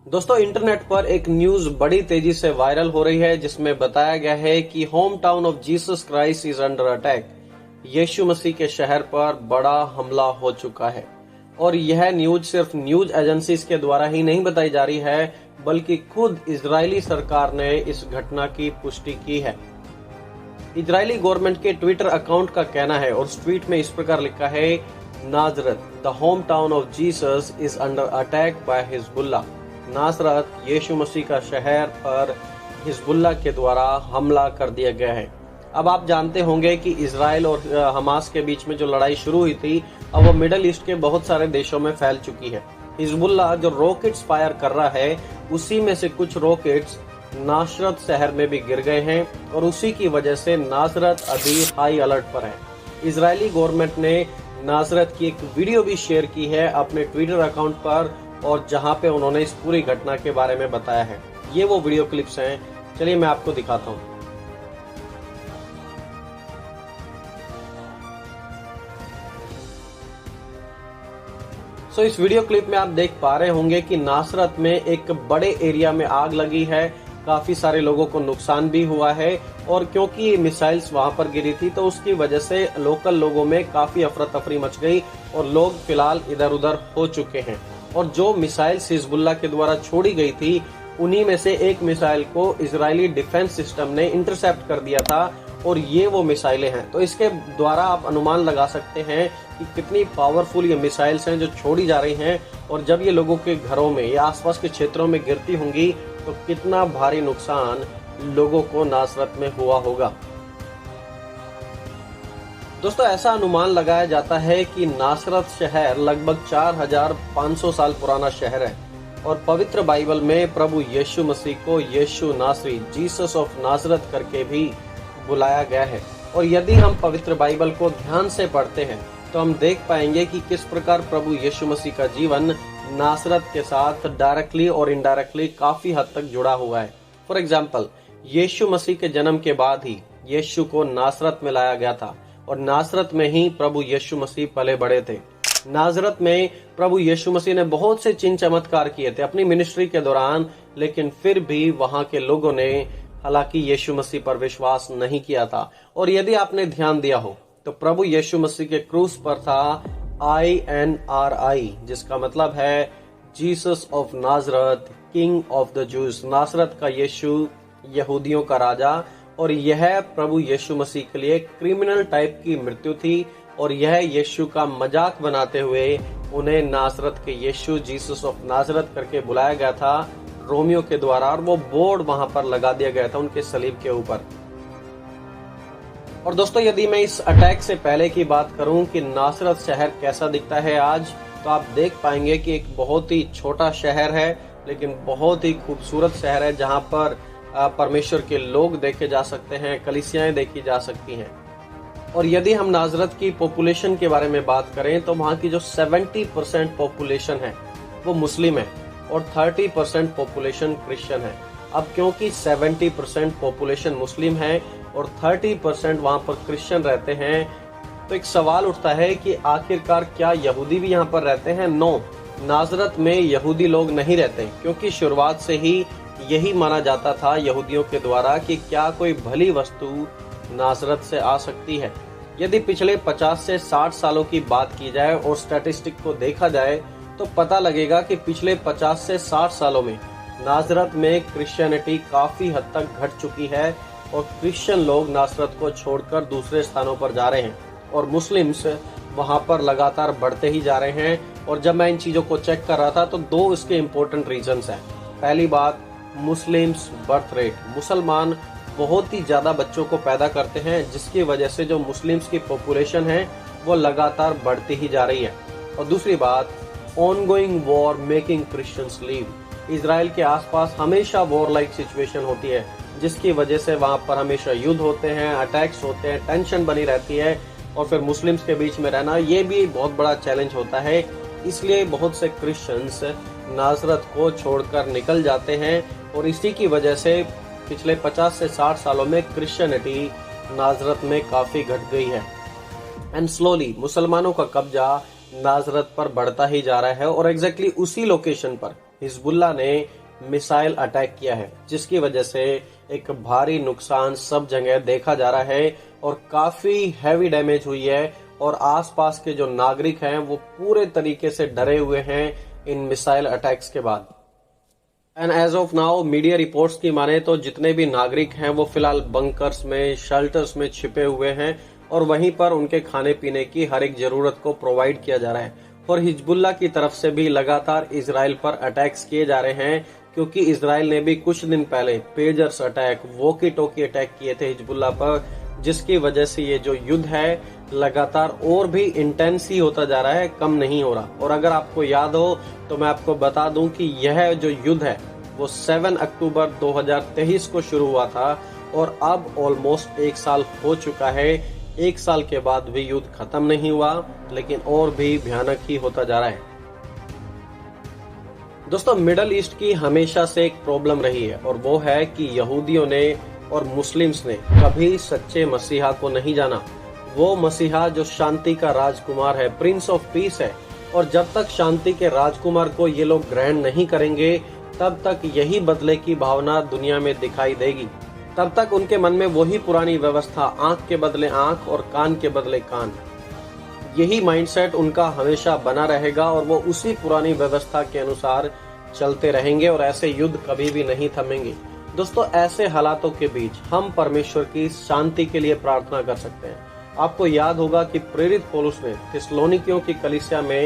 दोस्तों, इंटरनेट पर एक न्यूज बड़ी तेजी से वायरल हो रही है जिसमें बताया गया है कि home town of Jesus Christ is under attack. यीशु मसीह के शहर पर बड़ा हमला हो चुका है और यह न्यूज सिर्फ न्यूज एजेंसीज के द्वारा ही नहीं बताई जा रही है, बल्कि खुद इजरायली सरकार ने इस घटना की पुष्टि की है। इजरायली गवर्नमेंट के ट्विटर अकाउंट का कहना है और उस ट्वीट में इस प्रकार लिखा है, Nazareth the home town of Jesus is under attack by Hezbollah. नासरत यीशु मसीह का शहर पर हिजबुल्लाह के द्वारा हमला कर दिया गया है। अब आप जानते होंगे कि इजराइल और हमास के बीच में जो लड़ाई शुरू हुई थी, अब वो मिडल ईस्ट के बहुत सारे देशों में फैल चुकी है। हिजबुल्लाह जो रॉकेट्स फायर कर रहा है, उसी में से कुछ रॉकेट्स नासरत शहर में भी गिर गए हैं और उसी की वजह से नासरत अभी हाई अलर्ट पर है। इजरायली गवर्नमेंट ने नासरत की एक वीडियो भी शेयर की है अपने ट्विटर अकाउंट पर, और जहां पे उन्होंने इस पूरी घटना के बारे में बताया है। ये वो वीडियो क्लिप्स हैं, चलिए मैं आपको दिखाता हूं। इस वीडियो क्लिप में आप देख पा रहे होंगे कि नासरत में एक बड़े एरिया में आग लगी है, काफी सारे लोगों को नुकसान भी हुआ है और क्योंकि मिसाइल्स वहां पर गिरी थी तो उसकी वजह से लोकल लोगों में काफी अफरा तफरी मच गई और लोग फिलहाल इधर उधर हो चुके हैं। और जो मिसाइल्स हिजबुल्लाह के द्वारा छोड़ी गई थी, उन्हीं में से एक मिसाइल को इजरायली डिफेंस सिस्टम ने इंटरसेप्ट कर दिया था और ये वो मिसाइलें हैं। तो इसके द्वारा आप अनुमान लगा सकते हैं कि कितनी पावरफुल ये मिसाइल्स हैं जो छोड़ी जा रही हैं, और जब ये लोगों के घरों में या आसपास के क्षेत्रों में गिरती होंगी तो कितना भारी नुकसान लोगों को नासरत में हुआ होगा। दोस्तों, ऐसा अनुमान लगाया जाता है कि नासरत शहर लगभग 4500 साल पुराना शहर है और पवित्र बाइबल में प्रभु यीशु मसीह को यीशु नासरी, जीसस ऑफ नासरत करके भी बुलाया गया है। और यदि हम पवित्र बाइबल को ध्यान से पढ़ते हैं तो हम देख पाएंगे कि किस प्रकार प्रभु यीशु मसीह का जीवन नासरत के साथ डायरेक्टली और इनडायरेक्टली काफी हद तक जुड़ा हुआ है। फॉर एग्जाम्पल, यीशु मसीह के जन्म के बाद ही यीशु को नासरत में लाया गया था और नासरत में ही प्रभु यीशु मसीह पले बड़े थे। नासरत में प्रभु यीशु मसीह ने बहुत से चिन्ह चमत्कार किए थे अपनी मिनिस्ट्री के दौरान, लेकिन फिर भी वहां के लोगों ने हालांकि यीशु मसीह पर विश्वास नहीं किया था। और यदि आपने ध्यान दिया हो तो प्रभु यीशु मसीह के क्रूस पर था INRI, जिसका मतलब है Jesus of Nazareth, king of the Jews. नासरत का यीशु यहूदियों का राजा, और यह प्रभु यीशु मसीह के लिए क्रिमिनल टाइप की मृत्यु थी और यह यीशु का मजाक बनाते हुए उन्हें नासरत के यीशु, जीसस ऑफ नासरत करके बुलाया गया था रोमियो के द्वारा, और वो बोर्ड वहां पर लगा दिया गया था उनके सलीब के ऊपर। और दोस्तों, यदि मैं इस अटैक से पहले की बात करूं कि नासरत शहर कैसा दिखता है आज, तो आप देख पाएंगे कि एक बहुत ही छोटा शहर है लेकिन बहुत ही खूबसूरत शहर है, जहां पर परमेश्वर के लोग देखे जा सकते हैं, कलीसियाएं देखी जा सकती हैं। और यदि हम नासरत की पॉपुलेशन के बारे में बात करें तो वहां की जो 70% पॉपुलेशन है वो मुस्लिम है और 30% पॉपुलेशन क्रिश्चियन है। अब क्योंकि 70% पॉपुलेशन मुस्लिम है और 30% वहां पर क्रिश्चियन रहते हैं, तो एक सवाल उठता है कि आखिरकार क्या यहूदी भी यहाँ पर रहते हैं? नो, नासरत में यहूदी लोग नहीं रहते, क्योंकि शुरुआत से ही यही माना जाता था यहूदियों के द्वारा कि क्या कोई भली वस्तु नासरत से आ सकती है। यदि पिछले 50 से 60 सालों की बात की जाए और स्टैटिस्टिक को देखा जाए तो पता लगेगा कि पिछले 50 से 60 सालों में नासरत में क्रिश्चियनिटी काफी हद तक घट चुकी है और क्रिश्चियन लोग नासरत को छोड़कर दूसरे स्थानों पर जा रहे हैं और मुस्लिम्स वहां पर लगातार बढ़ते ही जा रहे हैं। और जब मैं इन चीजों को चेक कर रहा था तो दो इसके इम्पोर्टेंट रीजंस हैं। पहली बात, मुस्लिम्स बर्थ रेट, मुसलमान बहुत ही ज्यादा बच्चों को पैदा करते हैं, जिसकी वजह से जो मुस्लिम्स की पॉपुलेशन है वो लगातार बढ़ती ही जा रही है। और दूसरी बात, ongoing war making Christians leave. Israel के आसपास हमेशा वॉर लाइक सिचुएशन होती है, जिसकी वजह से वहां पर हमेशा युद्ध होते हैं, अटैक्स होते हैं, टेंशन बनी रहती है और फिर मुस्लिम्स के बीच में रहना ये भी बहुत बड़ा चैलेंज होता है। इसलिए बहुत से क्रिश्चियंस नासरत को छोड़कर निकल जाते हैं और इसी की वजह से पिछले 50 से 60 सालों में क्रिश्चियनिटी नासरत में काफी घट गई है। एंड स्लोली मुसलमानों का कब्जा नासरत पर बढ़ता ही जा रहा है और एग्जैक्टली उसी लोकेशन पर हिजबुल्लाह ने मिसाइल अटैक किया है, जिसकी वजह से एक भारी नुकसान सब जगह देखा जा रहा है और काफी हैवी डैमेज हुई है और आसपास के जो नागरिक हैं वो पूरे तरीके से डरे हुए हैं इन मिसाइल अटैक्स के बाद। And as of now media reports की माने तो जितने भी नागरिक हैं वो फिलहाल बंकर्स में, शेल्टर्स में छिपे हुए हैं और वहीं पर उनके खाने पीने की हर एक जरूरत को प्रोवाइड किया जा रहा है। और हिजबुल्लाह की तरफ से भी लगातार इजराइल पर अटैक्स किए जा रहे हैं, क्योंकि इजराइल ने भी कुछ दिन पहले pagers attack, walkie talkie attack किए थे हिजबुल्लाह पर, जिसकी वजह से ये जो युद्ध है लगातार और भी इंटेंस ही होता जा रहा है, कम नहीं हो रहा। और अगर आपको याद हो तो मैं आपको बता दूं कि यह जो युद्ध है वो 7 अक्टूबर 2023 को शुरू हुआ था और अब ऑलमोस्ट 1 साल हो चुका है। 1 साल के बाद भी युद्ध खत्म नहीं हुआ, लेकिन और भी भयानक ही होता जा रहा है। दोस्तों, मिडल ईस्ट की हमेशा से एक प्रॉब्लम रही है और वो है कि यहूदियों ने और मुस्लिम्स ने कभी सच्चे मसीहा को नहीं जाना। वो मसीहा जो शांति का राजकुमार है, प्रिंस ऑफ पीस है, और जब तक शांति के राजकुमार को ये लोग ग्रहण नहीं करेंगे तब तक यही बदले की भावना दुनिया में दिखाई देगी। तब तक उनके मन में वही पुरानी व्यवस्था, आंख के बदले आंख और कान के बदले कान, यही माइंडसेट उनका हमेशा बना रहेगा और वो उसी पुरानी व्यवस्था के अनुसार चलते रहेंगे और ऐसे युद्ध कभी भी नहीं थमेंगे। दोस्तों, ऐसे हालातों के बीच हम परमेश्वर की शांति के लिए प्रार्थना कर सकते हैं। आपको याद होगा कि प्रेरित पौलुस ने थिस्सलुनीकियों की कलीसिया में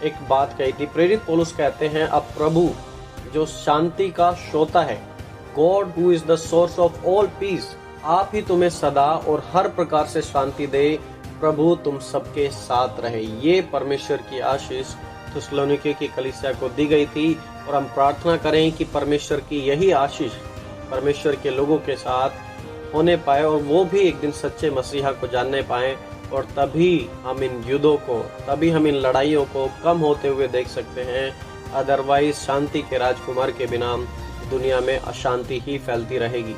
एक बात कही थी। प्रेरित पौलुस कहते हैं, अब प्रभु जो शांति का श्रोता है, god who is the source of all peace, आप ही तुम्हें सदा और हर प्रकार से शांति दे। प्रभु तुम सबके साथ रहे। ये परमेश्वर की आशीष थिस्सलुनीके की कलीसिया को दी गई थी और हम प्रार्थना करें कि परमेश्वर की यही आशीष परमेश्वर के लोगों के साथ होने पाए और वो भी एक दिन सच्चे मसीहा को जानने पाए, और तभी हम इन युद्धों को, तभी हम इन लड़ाइयों को कम होते हुए देख सकते हैं। अदरवाइज शांति के राजकुमार के बिना दुनिया में अशांति ही फैलती रहेगी।